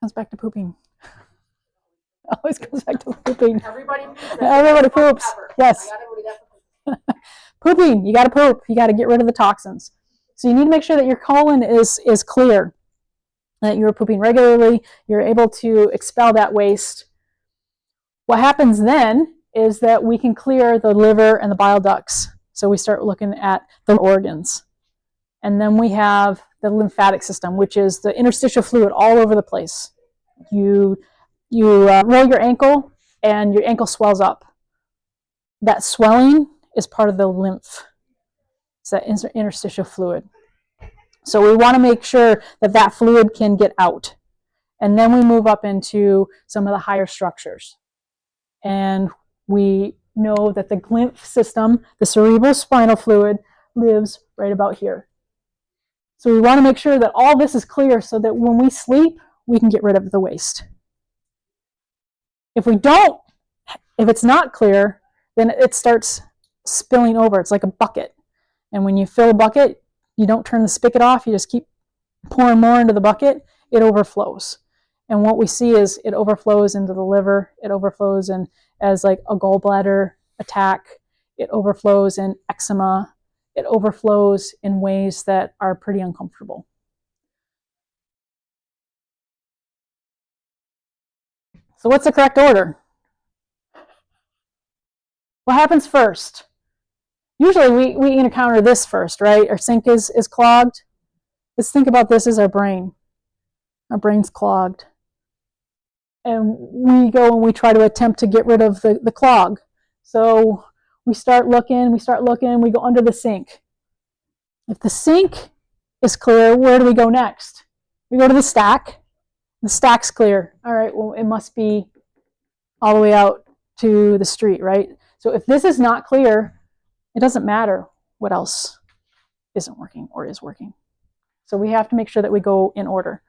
Comes back to pooping. Always comes back to pooping. Everybody poops. Everybody poops. Yes. Pooping. You got to poop. You got to get rid of the toxins. So you need to make sure that your colon is clear, that you're pooping regularly, you're able to expel that waste. What happens then is that we can clear the liver and the bile ducts. So we start looking at the organs. And then we have the lymphatic system, which is the interstitial fluid all over the place. You roll your ankle and your ankle swells up. That swelling is part of the lymph. It's that interstitial fluid. So we want to make sure that that fluid can get out. And then we move up into some of the higher structures. And we know that the glymph system, the cerebrospinal fluid, lives right about here. So we want to make sure that all this is clear so that when we sleep, we can get rid of the waste. If it's not clear, then it starts spilling over. It's like a bucket. And when you fill a bucket, you don't turn the spigot off, you just keep pouring more into the bucket, it overflows. And what we see is it overflows into the liver, it overflows in as like a gallbladder attack, it overflows in eczema, it overflows in ways that are pretty uncomfortable. So what's the correct order? What happens first? Usually we encounter this first, right? Our sink is clogged. Let's think about this as our brain. Our brain's clogged. And we go and we try to attempt to get rid of the clog. So we start looking, we go under the sink. If the sink is clear, where do we go next? We go to the stack. The stack's clear. All right, well, it must be all the way out to the street, right? So if this is not clear, it doesn't matter what else isn't working or is working. So we have to make sure that we go in order.